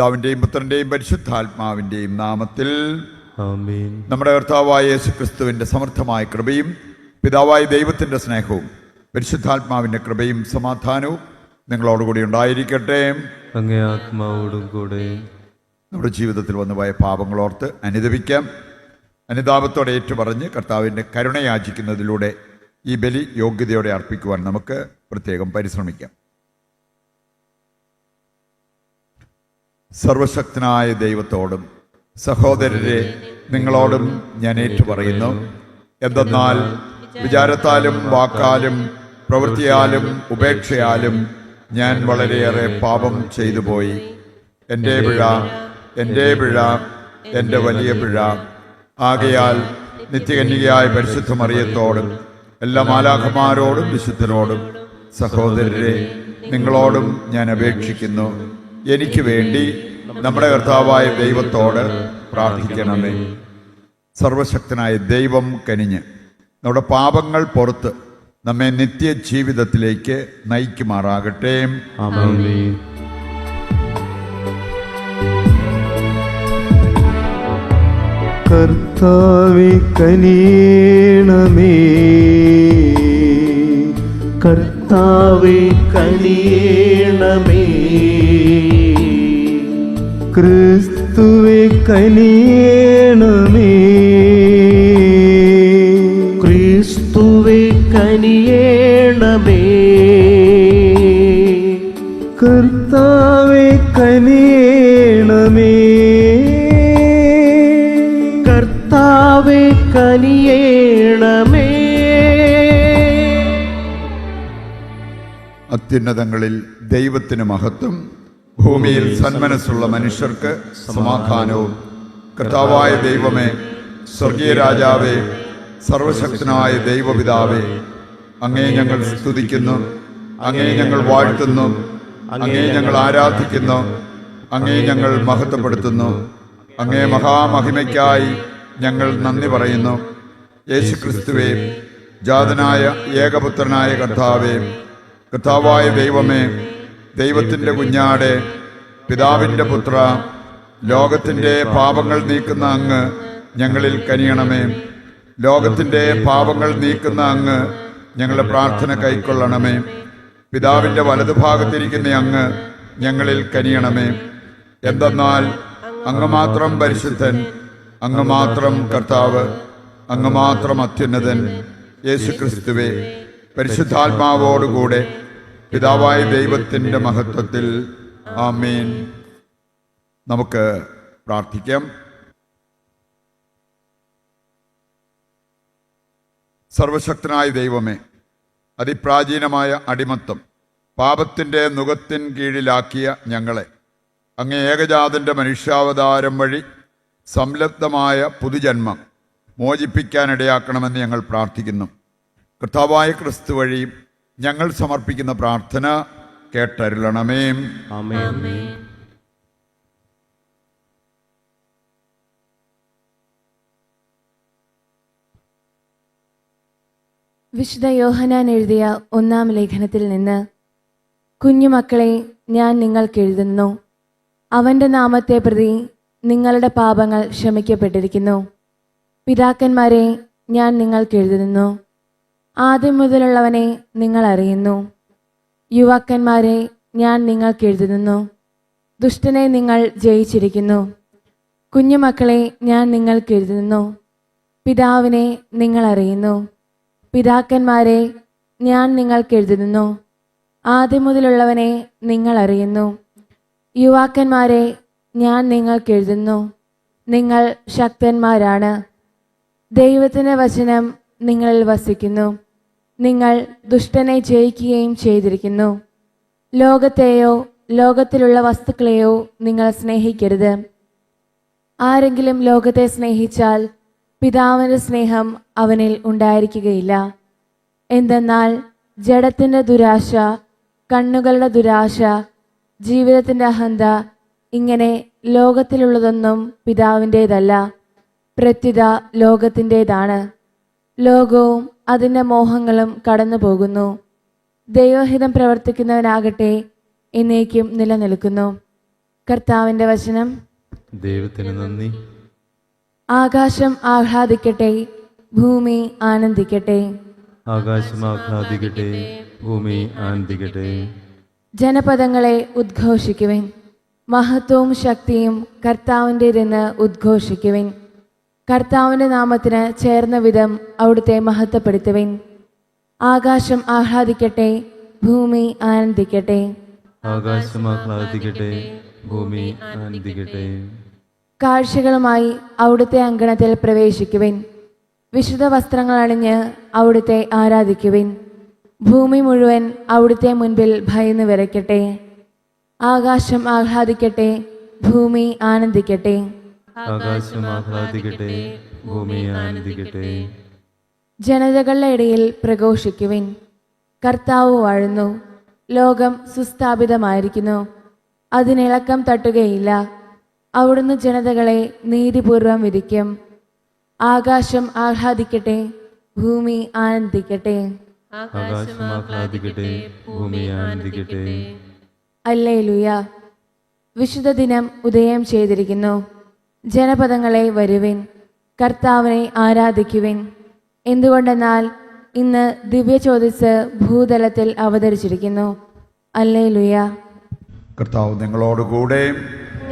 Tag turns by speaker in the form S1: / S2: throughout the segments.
S1: പിതാവിൻ്റെയും പുത്രൻ്റെയും പരിശുദ്ധാത്മാവിൻ്റെയും നാമത്തിൽ
S2: ആമേൻ.
S1: നമ്മുടെ കർത്താവായ യേശുക്രിസ്തുവിൻ്റെ സമർത്ഥമായ കൃപയും പിതാവായ ദൈവത്തിൻ്റെ സ്നേഹവും പരിശുദ്ധാത്മാവിൻ്റെ കൃപയും സമാധാനവും നിങ്ങളോടുകൂടി ഉണ്ടായിരിക്കട്ടെ.
S2: അങ്ങേ ആത്മാവോടും കൂടെ.
S1: നമ്മുടെ ജീവിതത്തിൽ വന്നുപോയ പാപങ്ങളോർത്ത് അനുദപിക്കാം. അനുതാപത്തോടെ ഏറ്റുപറഞ്ഞ് കർത്താവിൻ്റെ കരുണയാചിക്കുന്നതിലൂടെ ഈ ബലി യോഗ്യതയോടെ അർപ്പിക്കുവാൻ നമുക്ക് പ്രത്യേകം പരിശ്രമിക്കാം. സർവശക്തനായ ദൈവത്തോടും സഹോദരരെ നിങ്ങളോടും ഞാൻ ഏറ്റുപറയുന്നു. എന്തെന്നാൽ വിചാരത്താലും വാക്കാലും പ്രവൃത്തിയാലും ഉപേക്ഷയാലും ഞാൻ വളരെയേറെ പാപം ചെയ്തു പോയി. എൻ്റെ പിഴ, എൻ്റെ പിഴ, എൻ്റെ വലിയ പിഴ. ആകയാൽ നിത്യകന്യകയായ പരിശുദ്ധ മറിയത്തോടും എല്ലാ മാലാഖമാരോടും വിശുദ്ധരോടും സഹോദരരെ നിങ്ങളോടും ഞാൻ അപേക്ഷിക്കുന്നു, എനിക്ക് വേണ്ടി നമ്മുടെ കർത്താവായ ദൈവത്തോട് പ്രാർത്ഥിക്കണമേ. സർവശക്തനായ ദൈവം കനിഞ്ഞ് നമ്മുടെ പാപങ്ങൾ പുറത്ത് നമ്മെ നിത്യജീവിതത്തിലേക്ക് നയിക്കുമാറാകട്ടെ.
S2: ആമേൻ. കർത്താവേ കനിയണമേ,
S3: കർത്താവേ കനിയണമേ,
S2: ക്രിസ്തുവേ കനിയണമേ,
S3: ക്രിസ്തുവേ കനിയണമേ,
S2: കർത്താവേ കനിയണമേ,
S3: കർത്താവേ കനിയണമേ.
S1: അത്യുന്നതങ്ങളിൽ ദൈവത്തിന് മഹത്വം, ഭൂമിയിൽ സന്മനസ്സുള്ള മനുഷ്യർക്ക് സമാധാനവും. കർത്താവായ ദൈവമേ, സ്വർഗീയ രാജാവേ, സർവശക്തനായ ദൈവപിതാവേ, അങ്ങേ ഞങ്ങൾ സ്തുതിക്കുന്നു, അങ്ങേ ഞങ്ങൾ വാഴ്ത്തുന്നു, അങ്ങേ ഞങ്ങൾ ആരാധിക്കുന്നു, അങ്ങേ ഞങ്ങൾ മഹത്വപ്പെടുത്തുന്നു. അങ്ങേ മഹാമഹിമയ്ക്കായി ഞങ്ങൾ നന്ദി പറയുന്നു. യേശുക്രിസ്തുവേ, ജാതനായ ഏകപുത്രനായ കർത്താവേ, കർത്താവായ ദൈവമേ, ദൈവത്തിൻ്റെ കുഞ്ഞാടെ, പിതാവിൻ്റെ പുത്ര, ലോകത്തിൻ്റെ പാപങ്ങൾ നീക്കുന്ന അങ്ങ് ഞങ്ങളിൽ കനിയണമേ. ലോകത്തിൻ്റെ പാപങ്ങൾ നീക്കുന്ന അങ്ങ് ഞങ്ങളുടെ പ്രാർത്ഥന കൈക്കൊള്ളണമേ. പിതാവിൻ്റെ വലതുഭാഗത്തിരിക്കുന്ന അങ്ങ് ഞങ്ങളിൽ കനിയണമേ. എന്തെന്നാൽ അങ്ങ് മാത്രം പരിശുദ്ധൻ, അങ്ങ് മാത്രം കർത്താവ്, അങ്ങ് മാത്രം അത്യുന്നതൻ. യേശുക്രിസ്തുവേ, പരിശുദ്ധാത്മാവോടുകൂടെ പിതാവായ ദൈവത്തിൻ്റെ മഹത്വത്തിൽ. ആമേൻ. നമുക്ക് പ്രാർത്ഥിക്കാം. സർവശക്തനായ ദൈവമേ, അതിപ്രാചീനമായ അടിമത്തം പാപത്തിൻ്റെ നുകത്തിൻ കീഴിലാക്കിയ ഞങ്ങളെ അങ്ങേ ഏകജാതൻ്റെ മനുഷ്യാവതാരം വഴി സംലബ്ധമായ പുതുജന്മം മോചിപ്പിക്കാനിടയാക്കണമെന്ന് ഞങ്ങൾ പ്രാർത്ഥിക്കുന്നു. കർത്താവായ ക്രിസ്തു വഴി ഞങ്ങൾ സമർപ്പിക്കുന്ന പ്രാർത്ഥന കേട്ടരുളണമേ.
S2: ആമേൻ.
S4: വിശുദ്ധ യോഹന്നാൻ എഴുതിയ 1-ാം ലേഖനത്തിൽ നിന്ന്, കുഞ്ഞുമക്കളെ, ഞാൻ നിങ്ങൾക്കെഴുതുന്നു, അവൻ്റെ നാമത്തെ പ്രതി നിങ്ങളുടെ പാപങ്ങൾ ക്ഷമിക്കപ്പെട്ടിരിക്കുന്നു. പിതാക്കന്മാരെ, ഞാൻ നിങ്ങൾക്കെഴുതുന്നു, ആദ്യം മുതലുള്ളവനെ നിങ്ങൾ അറിയുന്നു. യുവാക്കന്മാരെ, ഞാൻ നിങ്ങൾക്കെഴുതുന്നു, ദുഷ്ടനെ നിങ്ങൾ ജയിച്ചിരിക്കുന്നു. കുഞ്ഞുമക്കളെ, ഞാൻ നിങ്ങൾക്കെഴുതുന്നു, പിതാവിനെ നിങ്ങൾ അറിയുന്നു. പിതാക്കന്മാരെ, ഞാൻ നിങ്ങൾക്കെഴുതുന്നു, ആദ്യം മുതലുള്ളവനെ നിങ്ങൾ അറിയുന്നു. യുവാക്കന്മാരെ, ഞാൻ നിങ്ങൾക്കെഴുതുന്നു, നിങ്ങൾ ശക്തന്മാരാണ്. ദൈവത്തിൻ്റെ വചനം നിങ്ങളിൽ വസിക്കുന്നു. നിങ്ങൾ ദുഷ്ടനെ ജയിക്കുകയും ചെയ്തിരിക്കുന്നു. ലോകത്തെയോ ലോകത്തിലുള്ള വസ്തുക്കളെയോ നിങ്ങൾ സ്നേഹിക്കരുത്. ആരെങ്കിലും ലോകത്തെ സ്നേഹിച്ചാൽ പിതാവിൻ്റെ സ്നേഹം അവനിൽ ഉണ്ടായിരിക്കുകയില്ല. എന്തെന്നാൽ ജഡത്തിൻ്റെ ദുരാശ, കണ്ണുകളുടെ ദുരാശ, ജീവിതത്തിൻ്റെ അഹന്ത, ഇങ്ങനെ ലോകത്തിലുള്ളതൊന്നും പിതാവിൻ്റേതല്ല, പ്രത്യുത ലോകത്തിൻ്റേതാണ്. ലോകവും അതിൻ്റെ മോഹങ്ങളും കടന്നു പോകുന്നു. ദൈവഹിതം പ്രവർത്തിക്കുന്നവനാകട്ടെ എന്നേക്കും നിലനിൽക്കുന്നു. കർത്താവിൻ്റെ വചനം.
S2: ദൈവത്തിന് നന്ദി.
S4: ആകാശം ആഹ്ലാദിക്കട്ടെ, ഭൂമി ആനന്ദിക്കട്ടെ.
S2: ആകാശം ആഹ്ലാദിക്കട്ടെ, ഭൂമി ആനന്ദിക്കട്ടെ.
S4: ജനപദങ്ങളെ ഉദ്ഘോഷിക്കുവിൻ, മഹത്വവും ശക്തിയും കർത്താവിൻ്റെതെന്ന് ഉദ്ഘോഷിക്കുവിൻ. കർത്താവിൻ്റെ നാമത്തിന് ചേർന്ന വിധം അവിടുത്തെ മഹത്വപ്പെടുത്തുവിൻ. ആകാശം ആഹ്ലാദിക്കട്ടെ, ഭൂമി ആനന്ദിക്കട്ടെ.
S2: ആകാശം ആഹ്ലാദിക്കട്ടെ, ഭൂമി ആനന്ദിക്കട്ടെ.
S4: കാഴ്ചകളുമായി അവിടുത്തെ അങ്കണത്തിൽ പ്രവേശിക്കുവിൻ. വിശുദ്ധ വസ്ത്രങ്ങൾ അണിഞ്ഞ് അവിടുത്തെ ആരാധിക്കുവിൻ. ഭൂമി മുഴുവൻ അവിടുത്തെ മുൻപിൽ ഭയന്ന് വിറയ്ക്കട്ടെ. ആകാശം ആഹ്ലാദിക്കട്ടെ, ഭൂമി ആനന്ദിക്കട്ടെ.
S2: ആകാശം ആഹ്ലാദിക്കട്ടെ, ഭൂമി ആനന്ദിക്കട്ടെ.
S4: ജനതകളുടെ ഇടയിൽ പ്രഘോഷിക്കുവിൻ. കർത്താവ് വാഴുന്നു, ലോകം സുസ്ഥാപിതമായിരിക്കുന്നു, അതിനിളക്കം തട്ടുകയില്ല. അവിടുന്ന് ജനതകളെ നീതിപൂർവം വിധിക്കും. ആകാശം ആഹ്ലാദിക്കട്ടെ, ഭൂമി ആനന്ദിക്കട്ടെ.
S2: ആകാശം ആഹ്ലാദിക്കട്ടെ, ഭൂമി ആനന്ദിക്കട്ടെ.
S4: ഹല്ലേലൂയ. വിശുദ്ധ ദിനം ഉദയം ചെയ്തിരിക്കുന്നു. ജനപദങ്ങളെ വരുവിൻ, കർത്താവിനെ ആരാധിക്കുവിൻ. എന്തുകൊണ്ടെന്നാൽ ഇന്ന് ദിവ്യചോദിസ് ഭൂതലത്തിൽ അവതരിച്ചിരിക്കുന്നു. ഹല്ലേലൂയ.
S1: കർത്താവ് നിങ്ങളോടുകൂടെ.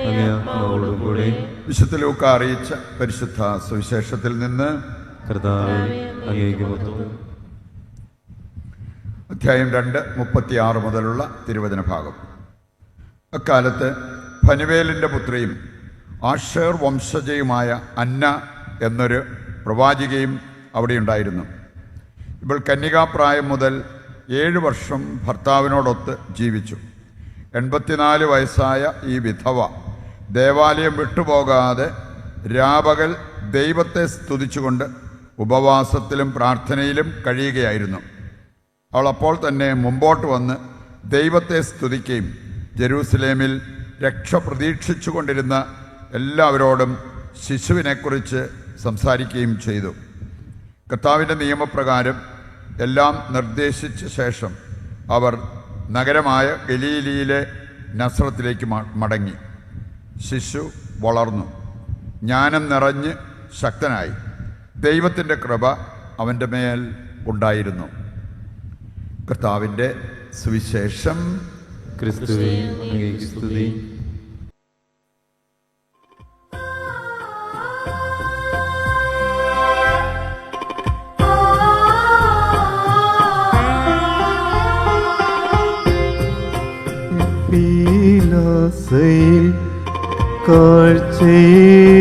S2: അങ്ങേ ആത്മാവോടും കൂടെ.
S1: വിശുദ്ധ ലൂക്ക അറിയിച്ച പരിശുദ്ധ സുവിശേഷത്തിൽ നിന്ന്
S2: കർത്താവേ, അങ്ങേക്ക് മഹത്വം.
S1: അധ്യായം 2:36 മുതലുള്ള തിരുവചന ഭാഗം. അക്കാലത്ത് ഫനുവേലിൻ്റെ പുത്രിയും ആഷേർ വംശജയുമായ അന്ന എന്നൊരു പ്രവാചികയും അവിടെയുണ്ടായിരുന്നു. ഇവൾ കന്യകാപ്രായം മുതൽ 7 വർഷം ഭർത്താവിനോടൊത്ത് ജീവിച്ചു. 84 വയസ്സായ ഈ വിധവ ദേവാലയം വിട്ടുപോകാതെ രാപകൽ ദൈവത്തെ സ്തുതിച്ചുകൊണ്ട് ഉപവാസത്തിലും പ്രാർത്ഥനയിലും കഴിയുകയായിരുന്നു. അവൾ അപ്പോൾ തന്നെ മുമ്പോട്ട് വന്ന് ദൈവത്തെ സ്തുതിക്കുകയും ജെറൂസലേമിൽ രക്ഷ പ്രതീക്ഷിച്ചു കൊണ്ടിരുന്ന എല്ലാവരോടും ശിശുവിനെക്കുറിച്ച് സംസാരിക്കുകയും ചെയ്തു. കർത്താവിൻ്റെ നിയമപ്രകാരം എല്ലാം നിർദ്ദേശിച്ച ശേഷം അവർ നഗരമായ ഗലീലിയിലെ നസ്രത്തിലേക്ക് മടങ്ങി. ശിശു വളർന്നു, ജ്ഞാനം നിറഞ്ഞ് ശക്തനായി. ദൈവത്തിൻ്റെ കൃപ അവൻ്റെ മേൽ ഉണ്ടായിരുന്നു. കർത്താവിൻ്റെ സുവിശേഷം.
S2: ക്രിസ്തുവേ, അങ്ങേക്ക് സ്തുതി. പീലാസയിൽ കാഴ്ചയേകാം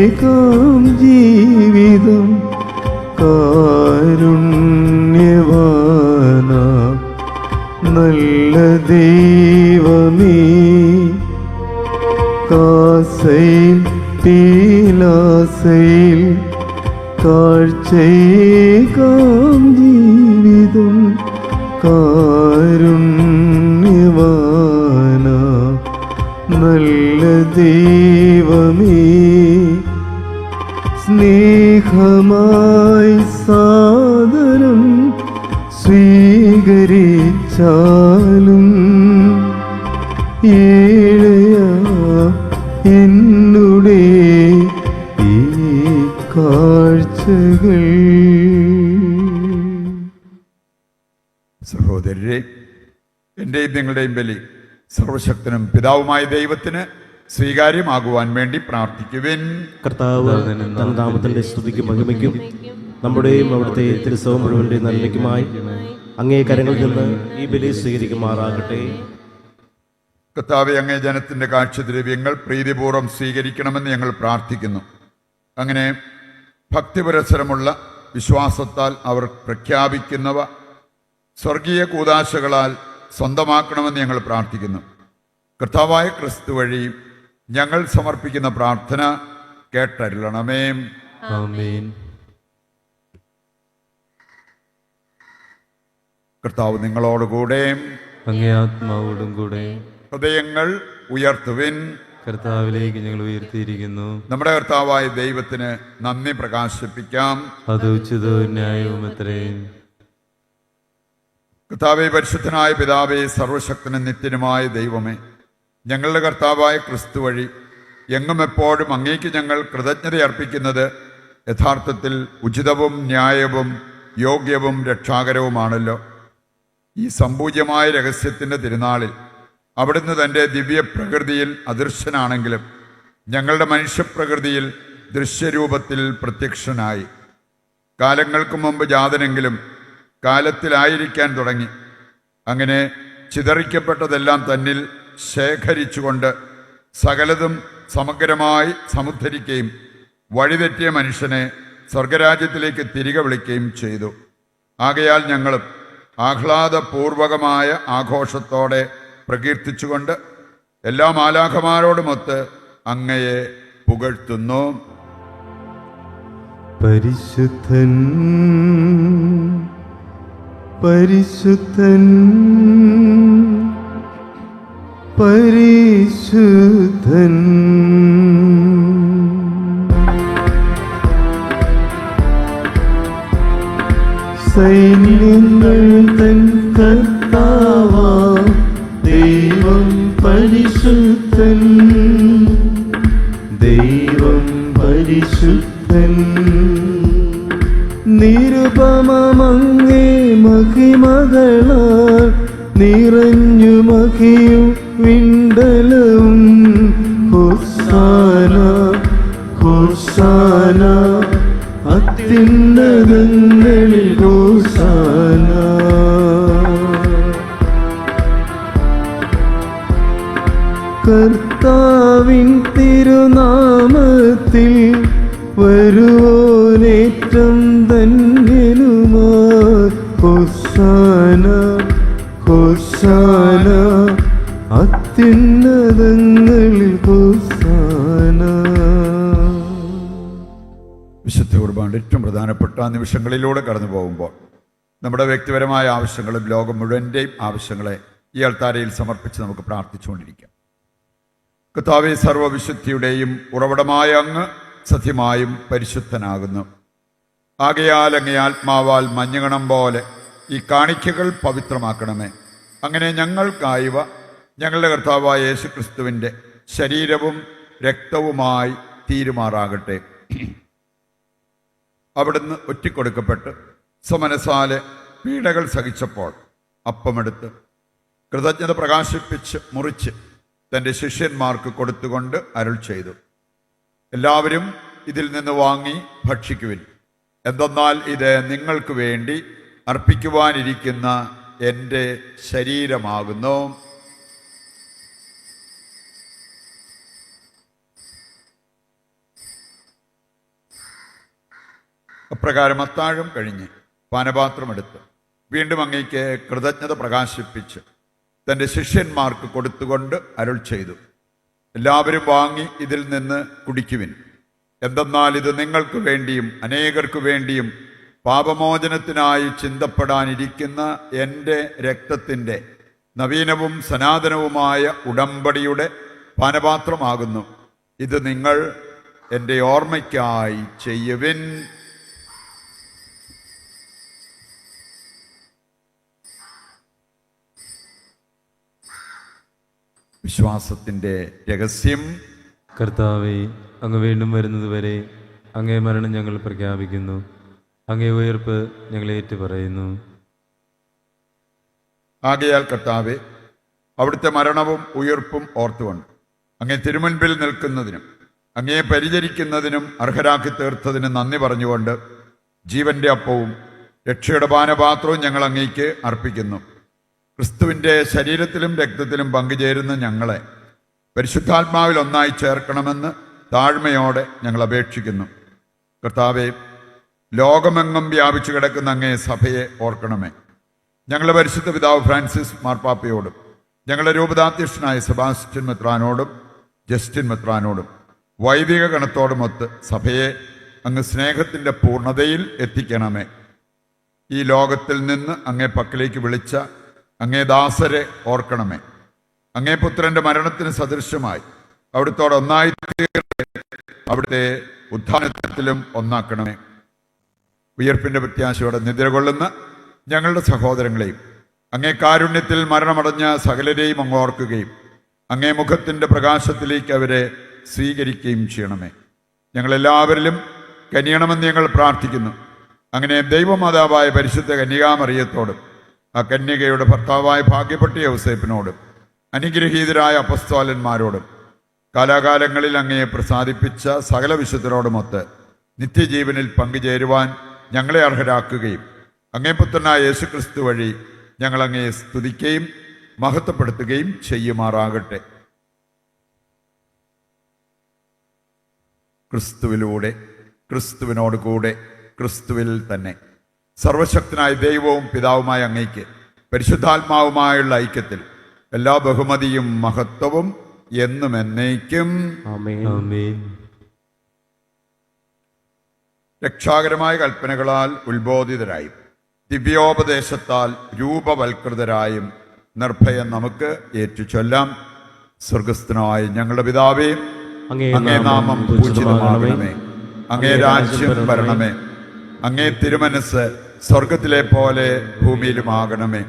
S2: ജീവിതം കാരുണ്യവാന നല്ല ദൈവമേ. കാസയിൽ പീലാസയിൽ കാഴ്ചയേകാം ജീവിതം കാരുണ്യവാന നല്ല ദൈവമേ. സ്നേഹമായി സാദരം സ്വീകരിച്ചാലും ഏഴയാ എന്നുടെ ഈ കാഴ്ചകൾ.
S1: സഹോദരരെ, എൻ്റെയും നിങ്ങളുടെയും ബലി സർവശക്തനും പിതാവുമായ ദൈവത്തിന് സ്വീകാര്യമാകുവാൻ വേണ്ടി പ്രാർത്ഥിക്കുവിൻ.
S3: കർത്താവ് തന്റെ നാമത്തിന്റെ സ്തുതിക്കും മഹിമയ്ക്കും നമ്മുടെയും അവിടുത്തെ തിരുസഭ മുഴുവന്റെ നന്മയ്ക്കുമായി അങ്ങേ കരങ്ങളിൽ നിന്ന് ഈ ബലി സ്വീകരിക്കുമാറാകട്ടെ.
S1: കർത്താവെ, അങ്ങേ ജനത്തിൻ്റെ കാഴ്ചദ്രവ്യങ്ങൾ പ്രീതിപൂർവ്വം സ്വീകരിക്കണമെന്ന് ഞങ്ങൾ പ്രാർത്ഥിക്കുന്നു. അങ്ങനെ ഭക്തിപുരസരമുള്ള വിശ്വാസത്താൽ അവർ പ്രഖ്യാപിക്കുന്നവ സ്വർഗീയ കൂദാശകളാൽ സ്വന്തമാക്കണമെന്ന് ഞങ്ങൾ പ്രാർത്ഥിക്കുന്നു. കർത്താവായ ക്രിസ്തു വഴി ഞങ്ങൾ സമർപ്പിക്കുന്ന പ്രാർത്ഥന കേട്ടരുളണമേ.
S2: ആമേൻ.
S1: കർത്താവ് നിങ്ങളോടുകൂടെ.
S2: അങ്ങേ ആത്മാവോടും കൂടെ.
S1: ഹൃദയങ്ങൾ ഉയർത്തുവിൻ.
S2: കർത്താവിലേക്ക് ഞങ്ങൾ ഉയർത്തിയിരിക്കുന്നു.
S1: നമ്മുടെ കർത്താവായ ദൈവത്തിന് നന്ദി പ്രകാശിപ്പിക്കാം.
S2: അത് ഉചിതവും ന്യായവും അത്രേ.
S1: കർത്താവേ, പരിശുദ്ധനായ പിതാവേ, സർവശക്തനും നിത്യനുമായ ദൈവമേ, ഞങ്ങളുടെ കർത്താവായ ക്രിസ്തു വഴി എങ്ങും എപ്പോഴും അങ്ങേക്ക് ഞങ്ങൾ കൃതജ്ഞതയർപ്പിക്കുന്നത് യഥാർത്ഥത്തിൽ ഉചിതവും ന്യായവും യോഗ്യവും രക്ഷാകരവുമാണല്ലോ. ഈ സമ്പൂജ്യമായ രഹസ്യത്തിൻ്റെ തിരുനാളിൽ അവിടുന്ന് തൻ്റെ ദിവ്യപ്രകൃതിയിൽ അദൃശ്യനാണെങ്കിലും ഞങ്ങളുടെ മനുഷ്യപ്രകൃതിയിൽ ദൃശ്യരൂപത്തിൽ പ്രത്യക്ഷനായി. കാലങ്ങൾക്ക് മുമ്പ് ജാതനെങ്കിലും കാലത്തിലായിരിക്കാൻ തുടങ്ങി. അങ്ങനെ ചിതറിക്കപ്പെട്ടതെല്ലാം തന്നിൽ ശേഖരിച്ചുകൊണ്ട് സകലതും സമഗ്രമായി സമുദ്ധരിക്കുകയും വഴിതെറ്റിയ മനുഷ്യനെ സ്വർഗരാജ്യത്തിലേക്ക് തിരികെ വിളിക്കുകയും ചെയ്തു. ആകയാൽ ഞങ്ങളും ആഹ്ലാദപൂർവകമായ ആഘോഷത്തോടെ പ്രകീർത്തിച്ചുകൊണ്ട് എല്ലാ മാലാഖമാരോടുമൊത്ത് അങ്ങയെ പുകഴ്ത്തുന്നു.
S2: പരിശുദ്ധൻ പരിശുദ്ധൻ പരിശുദ്ധൻ സൈന്യങ്ങൾ തൻ കർത്താവാം ദൈവം പരിശുദ്ധൻ ദൈവം പരിശുദ്ധൻ നിരുപമമങ്ങേ മഹിമകളാൽ നിറഞ്ഞു മഹിയും വിണ്ടലവും ഹോസാന ഹോസാന അത്യുന്നതങ്ങളിൽ ഹോസാന. കർത്താവിൻ തിരുനാമത്തിൽ വരുവോനേറ്റം ധന്യനുമാ ഹോസാന ഹോസാന അത്യുന്നതങ്ങളിൽ ഹോസാന.
S1: വിശുദ്ധ കുർബാനയുടെ ഏറ്റവും പ്രധാനപ്പെട്ട നിമിഷങ്ങളിലൂടെ കടന്നു പോകുമ്പോൾ നമ്മുടെ വ്യക്തിപരമായ ആവശ്യങ്ങളും ലോകം മുഴുവൻ്റെയും ആവശ്യങ്ങളെ ഈ അൾത്താരയിൽ സമർപ്പിച്ച് നമുക്ക് പ്രാർത്ഥിച്ചുകൊണ്ടിരിക്കാം. കർത്താവേ, സർവ്വവിശുദ്ധിയുടെയും ഉറവിടമായ അങ്ങ് സത്യമായും പരിശുദ്ധനാകുന്നു. ആകയാൽ അങ്ങേ ആത്മാവാൽ മഞ്ഞുകണം പോലെ ഈ കാണിക്കകൾ പവിത്രമാക്കണമേ. അങ്ങനെ ഞങ്ങൾക്കായവ ഞങ്ങളുടെ കർത്താവായ യേശു ക്രിസ്തുവിൻ്റെ ശരീരവും രക്തവുമായി തീരുമാറാകട്ടെ. അവിടുന്ന് ഒറ്റിക്കൊടുക്കപ്പെട്ട് സ്വമനസാലെ പീഡകൾ സഹിച്ചപ്പോൾ അപ്പമെടുത്ത് കൃതജ്ഞത പ്രകാശിപ്പിച്ച് മുറിച്ച് തൻ്റെ ശിഷ്യന്മാർക്ക് കൊടുത്തുകൊണ്ട് അരുൾ ചെയ്തു, എല്ലാവരും ഇതിൽ നിന്ന് വാങ്ങി ഭക്ഷിക്കുവിൻ. എന്തെന്നാൽ ഇത് നിങ്ങൾക്ക് വേണ്ടി അർപ്പിക്കുവാനിരിക്കുന്ന എൻ്റെ ശരീരമാകുന്നു. അപ്രകാരം അത്താഴം കഴിഞ്ഞ് പാനപാത്രമെടുത്ത് വീണ്ടും അങ്ങേക്ക് കൃതജ്ഞത പ്രകാശിപ്പിച്ച് തൻ്റെ ശിഷ്യന്മാർക്ക് കൊടുത്തുകൊണ്ട് അരുൾ ചെയ്തു, എല്ലാവരും വാങ്ങി ഇതിൽ നിന്ന് കുടിക്കുവിൻ. എന്തെന്നാൽ ഇത് നിങ്ങൾക്ക് വേണ്ടിയും അനേകർക്ക് വേണ്ടിയും പാപമോചനത്തിനായി ചിന്തപ്പെടാനിരിക്കുന്ന എൻ്റെ രക്തത്തിൻ്റെ നവീനവും സനാതനവുമായ ഉടമ്പടിയുടെ പാനപാത്രമാകുന്നു. ഇത് നിങ്ങൾ എൻ്റെ ഓർമ്മയ്ക്കായി ചെയ്യുവിൻ. വിശ്വാസത്തിൻ്റെ രഹസ്യം.
S2: കർത്താവേ, അങ്ങ് വീണ്ടും വരുന്നതുവരെ അങ്ങേ മരണം ഞങ്ങൾ പ്രഖ്യാപിക്കുന്നു, അങ്ങേ ഉയർപ്പ് ഞങ്ങൾ ഏറ്റുപറയുന്നു.
S1: ആകയാൽ കർത്താവേ, അവിടുത്തെ മരണവും ഉയർപ്പും ഓർത്തുകൊണ്ട് അങ്ങേ തിരുമുൻപിൽ നിൽക്കുന്നതിനും അങ്ങയെ പരിചരിക്കുന്നതിനും അർഹരാക്കി തീർത്തതിന് നന്ദി പറഞ്ഞുകൊണ്ട് ജീവന്റെ അപ്പവും രക്ഷയുടെ പാനപാത്രവും ഞങ്ങൾ അങ്ങേക്ക് അർപ്പിക്കുന്നു. ക്രിസ്തുവിൻ്റെ ശരീരത്തിലും രക്തത്തിലും പങ്കുചേരുന്ന ഞങ്ങളെ പരിശുദ്ധാത്മാവിൽ ഒന്നായി ചേർക്കണമെന്ന് താഴ്മയോടെ ഞങ്ങൾ അപേക്ഷിക്കുന്നു. കർത്താവെ, ലോകമെങ്ങും വ്യാപിച്ചു കിടക്കുന്ന അങ്ങേ സഭയെ ഓർക്കണമേ. ഞങ്ങളുടെ പരിശുദ്ധ പിതാവ് ഫ്രാൻസിസ് മാർപ്പാപ്പയോടും ഞങ്ങളുടെ രൂപതാധ്യക്ഷനായ സെബാസ്റ്റ്യൻ മെത്രാനോടും ജസ്റ്റിൻ മെത്രാനോടും വൈദിക ഗണത്തോടുമൊത്ത് സഭയെ അങ്ങ് സ്നേഹത്തിൻ്റെ പൂർണ്ണതയിൽ എത്തിക്കണമേ. ഈ ലോകത്തിൽ നിന്ന് അങ്ങേ പക്കലേക്ക് വിളിച്ച അങ്ങേ ദാസരെ ഓർക്കണമേ. അങ്ങേ പുത്രന്റെ മരണത്തിന് സദൃശമായി അവിടുത്തോട് ഒന്നായി അവിടുത്തെ ഉത്ഥാനത്തിലും ഒന്നാക്കണമേ. ഉയർപ്പിന്റെ പ്രത്യാശയോടെ നിദ്രകൊള്ളുന്ന ഞങ്ങളുടെ സഹോദരങ്ങളെയും അങ്ങേ കാരുണ്യത്തിൽ മരണമടഞ്ഞ സകലരെയും അങ്ങ് ഓർക്കുകയും അങ്ങേ മുഖത്തിൻ്റെ പ്രകാശത്തിലേക്ക് അവരെ സ്വീകരിക്കുകയും ചെയ്യണമേ. ഞങ്ങളെല്ലാവരിലും കനിയണമെന്ന് ഞങ്ങൾ പ്രാർത്ഥിക്കുന്നു. അങ്ങനെ ദൈവമാതാവായ പരിശുദ്ധ കന്യകാമറിയത്തോടും ആ കന്യകയുടെ ഭർത്താവായ ഭാഗ്യപ്പെട്ട യൗസേപ്പിനോടും അനുഗ്രഹീതരായ അപ്പസ്തോലന്മാരോടും കാലാകാലങ്ങളിൽ അങ്ങയെ പ്രസാദിപ്പിച്ച സകല വിശുദ്ധരോടുമൊത്ത് നിത്യജീവനിൽ പങ്കുചേരുവാൻ ഞങ്ങളെ അർഹരാക്കുകയും അങ്ങേ പുത്രനായ യേശുക്രിസ്തു വഴി ഞങ്ങൾ അങ്ങയെ സ്തുതിക്കുകയും മഹത്വപ്പെടുത്തുകയും ചെയ്യുമാറാകട്ടെ. ക്രിസ്തുവിലൂടെ, ക്രിസ്തുവിനോട് കൂടെ, ക്രിസ്തുവിൽ തന്നെ സർവശക്തനായ ദൈവവും പിതാവുമായ അങ്ങയ്ക്ക് പരിശുദ്ധാത്മാവുമായുള്ള ഐക്യത്തിൽ എല്ലാ ബഹുമതിയും മഹത്വവും എന്നും എന്നേക്കും
S3: ആമേൻ.
S2: ആമേൻ.
S1: രക്ഷാകരമായ കൽപ്പനകളാൽ ഉത്ബോധിതരായും ദിവ്യോപദേശത്താൽ രൂപവൽകൃതരായും നിർഭയം നമുക്ക് ഏറ്റുചൊല്ലാം. സ്വർഗസ്ഥനായ ഞങ്ങളുടെ പിതാവേ, അങ്ങേ നാമം പൂജിതമാകണമേ. അങ്ങേ രാജ്യം വരണമേ. അങ്ങേ തിരുമനസ് സ്വർഗത്തിലെ പോലെ ഭൂമിയിലുമാകണമേ.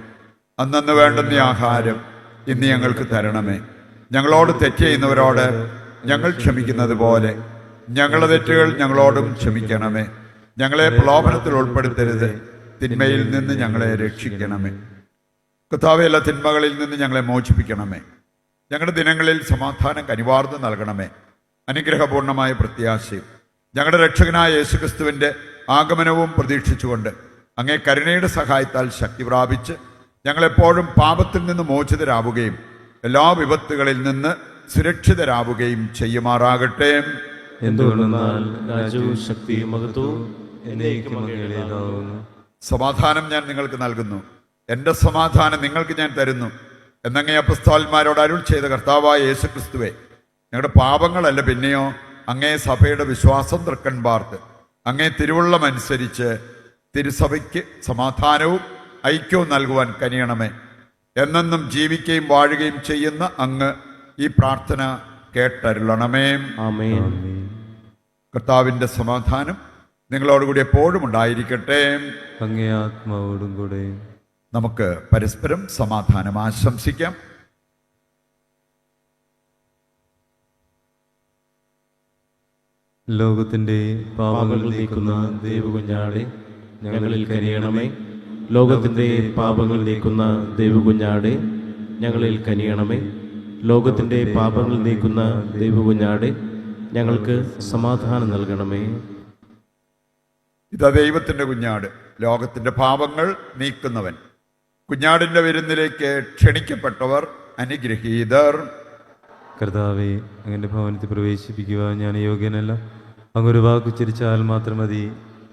S1: അന്നന്ന് വേണ്ടുന്ന ആഹാരം ഇന്ന് ഞങ്ങൾക്ക് തരണമേ. ഞങ്ങളോട് തെറ്റ് ചെയ്യുന്നവരോട് ഞങ്ങൾ ക്ഷമിക്കുന്നത് പോലെ ഞങ്ങളുടെ തെറ്റുകൾ ഞങ്ങളോടും ക്ഷമിക്കണമേ. ഞങ്ങളെ പ്രലോഭനത്തിൽ ഉൾപ്പെടുത്തരുത്, തിന്മയിൽ നിന്ന് ഞങ്ങളെ രക്ഷിക്കണമേ. കർത്താവേ, എല്ലാ തിന്മകളിൽ നിന്ന് ഞങ്ങളെ മോചിപ്പിക്കണമേ. ഞങ്ങളുടെ ദിനങ്ങളിൽ സമാധാനം കനിവാർന്ന് നൽകണമേ. അനുഗ്രഹപൂർണമായ പ്രത്യാശയും ഞങ്ങളുടെ രക്ഷകനായ യേശുക്രിസ്തുവിൻ്റെ ആഗമനവും പ്രതീക്ഷിച്ചുകൊണ്ട് അങ്ങേ കരുണയുടെ സഹായത്താൽ ശക്തി പ്രാപിച്ച് ഞങ്ങളെപ്പോഴും പാപത്തിൽ നിന്ന് മോചിതരാവുകയും എല്ലാ വിപത്തുകളിൽ നിന്ന് സുരക്ഷിതരാവുകയും ചെയ്യുമാറാകട്ടെ.
S3: എന്തുകൊണ്ടെന്നാൽ രാജ്യവും ശക്തിയും മഹത്വവും എന്നേക്കും അങ്ങയുടേതാകുന്നു.
S1: സമാധാനം ഞാൻ നിങ്ങൾക്ക് നൽകുന്നു, എൻ്റെ സമാധാനം നിങ്ങൾക്ക് ഞാൻ തരുന്നു എന്നങ്ങേ അപ്പസ്തോലന്മാരോട് അരുൾ ചെയ്ത കർത്താവായ യേശുക്രിസ്തുവേ, ഞങ്ങളുടെ പാപങ്ങളല്ല പിന്നെയോ അങ്ങേ സഭയുടെ വിശ്വാസം തൃക്കൺ പാർത്ത് അങ്ങേ തിരുവുള്ളമനുസരിച്ച് തിരുസഭയ്ക്ക് സമാധാനവും ഐക്യവും നൽകുവാൻ കനിയണമേ. എന്നെന്നും ജീവിക്കുകയും വാഴുകയും ചെയ്യുന്ന അങ്ങ് ഈ പ്രാർത്ഥന കേട്ടരുളണമേ.
S3: ആമേൻ.
S1: കർത്താവിൻ്റെ സമാധാനം നിങ്ങളോടുകൂടി എപ്പോഴും ഉണ്ടായിരിക്കട്ടെ.
S2: അങ്ങേ ആത്മാവോടും കൂടെ.
S1: നമുക്ക് പരസ്പരം സമാധാനം ആശംസിക്കാം.
S2: ലോകത്തിന്റെ
S3: പാപങ്ങൾ നീക്കുന്ന ദൈവകുഞ്ഞാടെ ഞങ്ങളിൽ കനിയണമേ. ലോകത്തിന്റെ പാപങ്ങൾ നീക്കുന്ന ദൈവകുഞ്ഞാടെ ഞങ്ങളിൽ കനിയണമേ. ലോകത്തിന്റെ പാപങ്ങൾ നീക്കുന്ന ദൈവകുഞ്ഞാടെ ഞങ്ങൾക്ക് സമാധാനം നൽകണമേ.
S1: ഇതാ ദൈവത്തിൻ്റെ കുഞ്ഞാട്, ലോകത്തിൻ്റെ പാപങ്ങൾ നീക്കുന്നവൻ. കുഞ്ഞാടിൻ്റെ വിരുന്നിലേക്ക് ക്ഷണിക്കപ്പെട്ടവർ അനുഗ്രഹീതർ.
S2: കർത്താവെ, അങ്ങന്റെ ഭവനത്തിൽ പ്രവേശിപ്പിക്കുവാൻ ഞാൻ യോഗ്യനല്ല. അങ്ങൊരു വാക്ക് ഉച്ചരിച്ചാൽ മാത്രം മതി,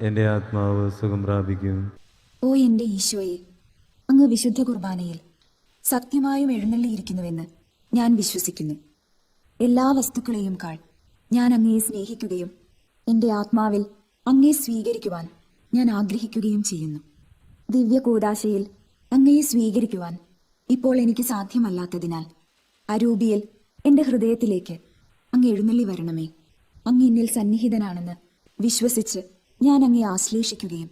S2: എൻ്റെ ആത്മാവ് സുഖം പ്രാപിക്കും.
S5: ഓ എൻ്റെ ഈശോയെ, അങ്ങ് വിശുദ്ധ കുർബാനയിൽ സത്യമായും എഴുന്നള്ളിയിരിക്കുന്നുവെന്ന് ഞാൻ വിശ്വസിക്കുന്നു. എല്ലാ വസ്തുക്കളെയും കാൾ ഞാൻ അങ്ങയെ സ്നേഹിക്കുകയും എൻ്റെ ആത്മാവിൽ അങ്ങയെ സ്വീകരിക്കുവാൻ ഞാൻ ആഗ്രഹിക്കുകയും ചെയ്യുന്നു. ദിവ്യ കൂദാശയിൽ അങ്ങയെ സ്വീകരിക്കുവാൻ ഇപ്പോൾ എനിക്ക് സാധ്യമല്ലാത്തതിനാൽ അരൂപിയിൽ എൻ്റെ ഹൃദയത്തിലേക്ക് അങ്ങ് എഴുന്നള്ളി വരണമേ. അങ്ങ് എന്നിൽ സന്നിഹിതനാണെന്ന് വിശ്വസിച്ച് ഞാൻ അങ്ങയെ ആശ്ലേഷിക്കുകയും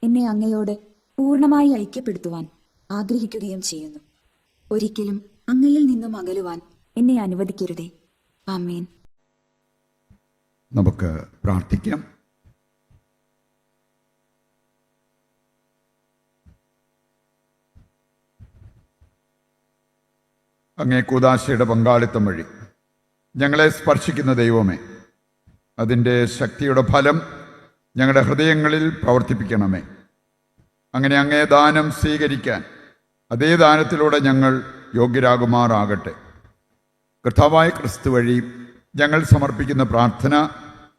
S5: എന്നെ അങ്ങയോട് പൂർണ്ണമായി ഐക്യപ്പെടുത്തുവാൻ ആഗ്രഹിക്കുകയും ചെയ്യുന്നു. ഒരിക്കലും അങ്ങയിൽ നിന്നും അകലുവാൻ എന്നെ അനുവദിക്കരുതേ. ആമേൻ.
S1: നമുക്ക് പ്രാർത്ഥിക്കാം. അങ്ങേ കൂദാശയുടെ പങ്കാളിത്തം വഴി ഞങ്ങളെ സ്പർശിക്കുന്ന ദൈവമേ, അതിൻ്റെ ശക്തിയുടെ ഫലം ഞങ്ങളുടെ ഹൃദയങ്ങളിൽ പ്രവർത്തിപ്പിക്കണമേ. അങ്ങനെ അങ്ങേ ദാനം സ്വീകരിക്കാൻ അതേ ദാനത്തിലൂടെ ഞങ്ങൾ യോഗ്യരാകുമാറാകട്ടെ. കർത്താവായ ക്രിസ്തു വഴി ഞങ്ങൾ സമർപ്പിക്കുന്ന പ്രാർത്ഥന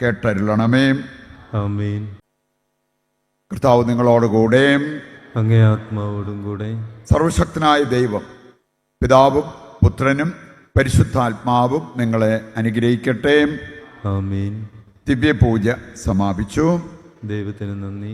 S1: കേട്ടരുളണമേ.
S2: ആമേൻ.
S1: കർത്താവ് നിങ്ങളോടുകൂടെ.
S2: അങ്ങേ ആത്മാവോടും കൂടെ.
S1: സർവശക്തനായ ദൈവം പിതാവും പുത്രനും പരിശുദ്ധാത്മാവും നിങ്ങളെ അനുഗ്രഹിക്കട്ടെ.
S2: ആമേൻ.
S1: ദിവ്യപൂജ സമാപിച്ചു.
S2: ദൈവത്തിന് നന്ദി.